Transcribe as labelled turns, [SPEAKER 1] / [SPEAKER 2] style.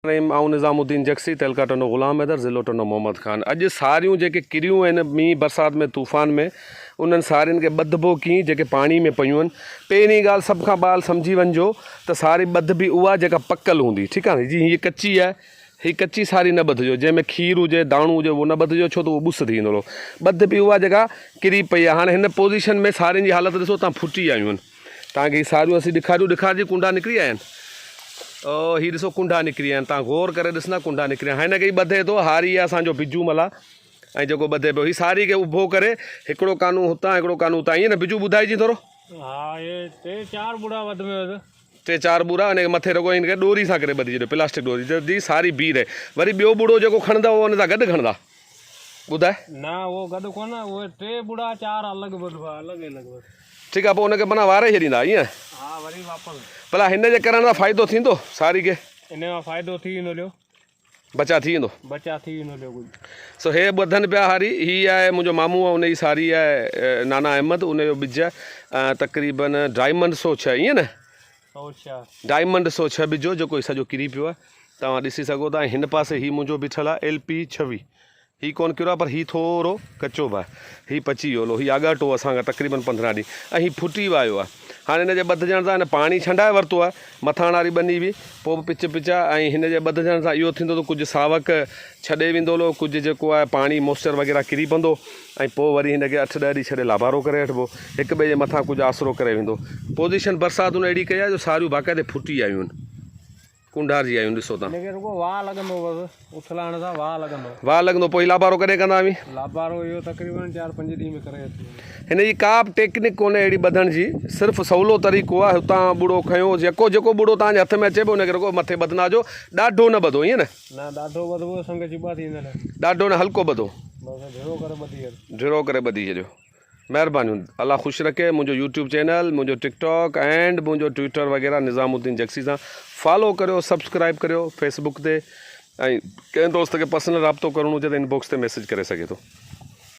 [SPEAKER 1] आऊं निज़ामुद्दीन जक्सी तहलका टनो ग़ुलाम हैदर ज़िलो टनो मोहम्मद ख़ान। अॼु सारियूं जेके किरियूं आहिनि मींहुं बरसाति में तूफ़ान में उन्हनि सारियुनि खे ॿधबो कीअं जेके पाणी में पयूं आहिनि। पहिरीं ॻाल्हि सभ खां ॿाल सम्झी वञिजो त सारी ॿधबी उहा जेका पकल हूंदी, ठीकु आहे। जी हीअ कची आहे, हीअ कची सारी न ॿधिजो, जंहिंमें खीर हुजे दाणो हुजे उहो न ॿधिजो, छो त उहो ॿुस थी वेंदो। ॿधबी उहा जेका किरी पई आहे। हाणे हिन पोज़ीशन में सारियुनि जी हालत ॾिसो, तव्हां फुटी आयूं आहिनि। तव्हांखे हीअ सारियूं असीं ॾेखारियूं कुंडा निकिरी आया आहिनि। हीअ ॾिसो कुंडा निकिरी आया आहिनि, तव्हां गौर करे ॾिसंदा कुंडा निकिरी आया। हिन खे ई ॿधे थो, हारी आहे असांजो बिजू मला ऐं जेको ॿधे पियो। हीअ सारी खे उभो करे हिकिड़ो कानू हुतां हिकिड़ो कानू हुतां, ईअं न बिजू ॿुधाइजी थोरो।
[SPEAKER 2] हाँ, ये 3-4 बुड़ा वध में
[SPEAKER 1] 3-4 बुड़ा हिन खे मथे रखो, हिनखे डोरी सां करे ॿधी छॾियो, प्लास्टिक डोरी जी सारी बी रहे। वरी ॿियो बुड़ो जेको खणंदा उहो हुन सां गॾु खणंदा, ॿुधाए
[SPEAKER 2] ना वो गॾु कोन, उहे 3 बुड़ा 4 अलॻि ॿधबा, अलॻि अलॻि।
[SPEAKER 1] ठीकु आहे, पोइ हुनखे माना वारे छॾींदा ईअं।
[SPEAKER 2] हाँ, वरी वापसि
[SPEAKER 1] भला हिन जे करण सां फ़ाइदो थींदो सारी खे?
[SPEAKER 2] इन मां फ़ाइदो थी वेंदो लियो,
[SPEAKER 1] बचा थी वेंदो,
[SPEAKER 2] बचा थी वेंदो लियो कुझु।
[SPEAKER 1] सो हे ॿधनि पिया हारी। हीअ आहे मुंहिंजो मामू आहे, उनजी सारी आहे नाना अहमद, उनजो ॿिज तक़रीबन डायमंड 106, ईअं न
[SPEAKER 2] 106
[SPEAKER 1] डायमंड 106 ॿिजो जेको सॼो किरी पियो आहे, तव्हां ॾिसी सघो था। हिन पासे हीअ मुंहिंजो बीठल आहे LP 26, हीअ कोन किरियो आहे पर हीअ थोरो कचो बि आहे, हीअ पची वियो लो, हीअ आगाटो असांखां तक़रीबन 15 ॾींहं, ऐं हीअ फुटी वियो आहे। हाणे हिन जे ॿधजण सां हिन पाणी छंडाए वरितो आहे, मथां वारी ॿनी बि, पोइ बि पिच आहे। ऐं हिन जे ॿधजण सां इहो थींदो त कुझु सावक छॾे वेंदो लो, कुझु जेको आहे पाणी मॉइस्चर वग़ैरह किरी पवंदो, ऐं पोइ वरी हिन खे 8-10 ॾींहं छॾे लाभारो करे वठिबो, हिक ॿिए जे मथां कुझु आसिरो करे वेंदो। पोज़ीशन बरसाति हुन अहिड़ी कई आहे जो सारियूं बाक़ाइदे फुटी आयूं आहिनि, कुंडारजी आयूं आहिनि। ॾिसो तव्हां,
[SPEAKER 2] हिनखे रुगो वाह लॻंदो, बसि उथलाइण सां वाह
[SPEAKER 1] लॻंदो, पोइ लाभारो कॾहिं कंदा आहियूं?
[SPEAKER 2] लाभारो इहो तक़रीबन 4-5 ॾींहं में करे अची।
[SPEAKER 1] हिन जी का बि टेक्निक कोन्हे अहिड़ी ॿधण जी, सिर्फ़ु सवलो तरीक़ो आहे। हुतां बुड़ो खयों, जेको बुड़ो तव्हांजे हथ में अचे पियो हुनखे रुगो मथे ॿधंदा जो, ॾाढो न ॿधो, ईअं न
[SPEAKER 2] ॾाढो ॿधबो, संग चिॿा थी वेंदा,
[SPEAKER 1] ॾाढो न हल्को ॿधो,
[SPEAKER 2] बसि ढिरो करे ॿधी छॾ,
[SPEAKER 1] ढिरो करे ॿधी छॾियो। महिरबानी, अल्लाह ख़ुशि रखे। मुंहिंजो YouTube चैनल, मुंहिंजो TikTok एंड मुंहिंजो ट्विटर वग़ैरह निज़ामुद्दीन जक्सी सां फॉलो करियो, सब्सक्राइब करियो फेसबुक ते, ऐं कंहिं दोस्त खे पर्सनल राब्तो करिणो हुजे त इनबॉक्स ते मैसेज करे सघे थो।